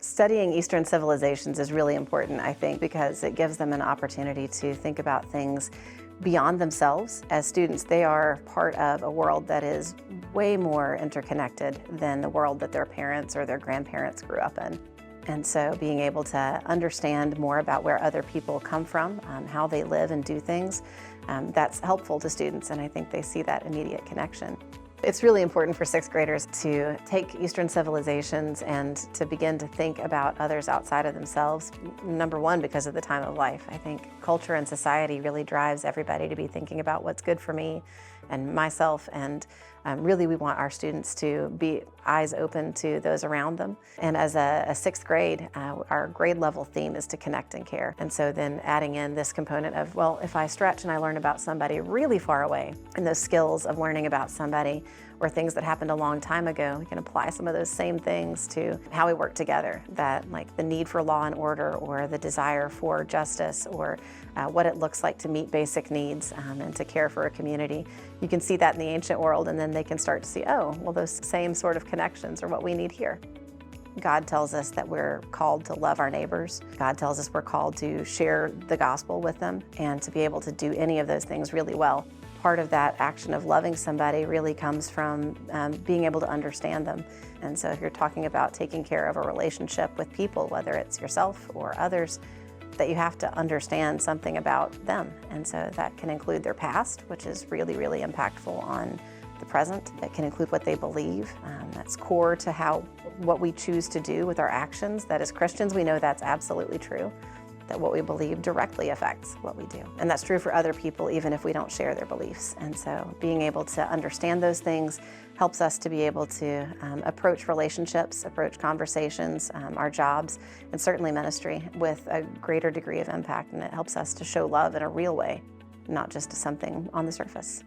Studying Eastern civilizations is really important, I think, because it gives them an opportunity to think about things beyond themselves. As students, they are part of a world that is way more interconnected than the world that their parents or their grandparents grew up in. And so being able to understand more about where other people come from, how they live and do things, that's helpful to students, and I think they see that immediate connection. It's really important for sixth graders to take Eastern civilizations and to begin to think about others outside of themselves. Number one, because of the time of life. I think culture and society really drives everybody to be thinking about what's good for me and myself, and really we want our students to be eyes open to those around them. And as a sixth grade, our grade level theme is to connect and care. And so then adding in this component of, well, if I stretch and I learn about somebody really far away, and those skills of learning about somebody or things that happened a long time ago, we can apply some of those same things to how we work together, that like the need for law and order or the desire for justice or what it looks like to meet basic needs and to care for a community. You can see that in the ancient world, and then they can start to see, oh, well, those same sort of connections are what we need here. God tells us that we're called to love our neighbors. God tells us we're called to share the gospel with them and to be able to do any of those things really well. Part of that action of loving somebody really comes from being able to understand them. And so if you're talking about taking care of a relationship with people, whether it's yourself or others, that you have to understand something about them. And so that can include their past, which is really, really impactful on the present. It can include what they believe. That's core to what we choose to do with our actions. That as Christians, we know that's absolutely true, that what we believe directly affects what we do. And that's true for other people, even if we don't share their beliefs. And so being able to understand those things helps us to be able to approach relationships, approach conversations, our jobs, and certainly ministry with a greater degree of impact. And it helps us to show love in a real way, not just something on the surface.